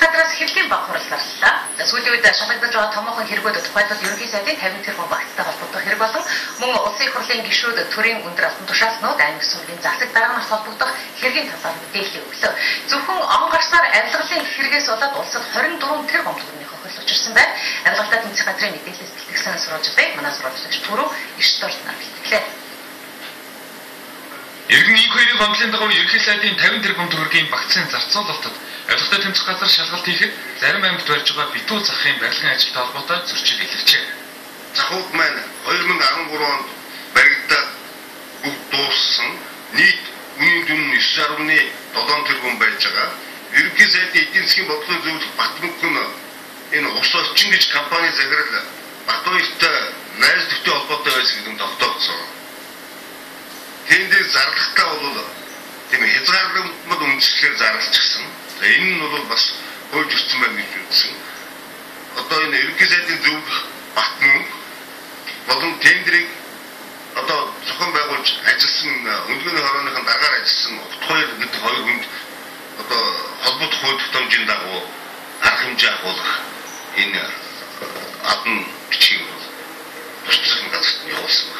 газраас хэвлэлийн баг хурлаарлаа. Сүүлийн үед шалгагдаж байгаа томоохон хэрэгүүд тухайлбал ерөнхий сайдын 50 тэрбум багцтай холбоотой хэрэг болон мөн улсын их хурлын гишүүд төрийн өндөр албан тушаалснууд аймаг сүмгийн засаг дарга нарт холбогдох хэргийн талаар мэдээлэл өглөө. Зөвхөн он гарснаар авилгалын хэрэгээс болоод улсад 24 тэрбум төгрөгийн хохирол учирсан байна. Авилгалтай тэмцэх газрын мэдээлэлээс бэлтгэсэн сурвалжуудыг манай сурвалжлагч Түрүү Эрдэнэт нар бэлтгэлээ. Иргэн их хоёрын гомдлын дагуу ерөнхий сайдын 50 тэрбум төгрөгийн багцын зарцуулалтад авилгалтай тэмцэх газар шалгалт хийхэд зарим аймагт барьж байгаа битүү захын барилгын ажилтай холбоотой зөрчил илэрчээ. Захууд маань 2013 онд баригдаад бүгд дууссан нийт үнийн дүн 9.7 тэрбум байж байгаа. Ерөнхий сайдын эдийн засгийн бодлогын зөвлөх Батмөнхөн энэ ус орчин гэж компани захирал Батбаяртай найз төвтэй холбоотой байсан гэдэг нь тогтоогдсон. Тэндээ зарлахтаа бол тийм хязгаарлалтад үндэслэхээр зарлчихсан. Энэ нь бол бас хойж өссөн байна гэж үзсэн. Одоо энэ ерөнхий сайдын зөвлөх Батмөнх болон тендерийг одоо зохион байгуулж ажилласан өндгөөний хорооныхон дараагаар ажилласан Утгаяр гэдэг хоёр хүнд одоо холбоотой хууль тогтоомжийн дагуу арга хэмжээ агуулгах энэ адны бичгийг бол тусцсан газарт явуулсан.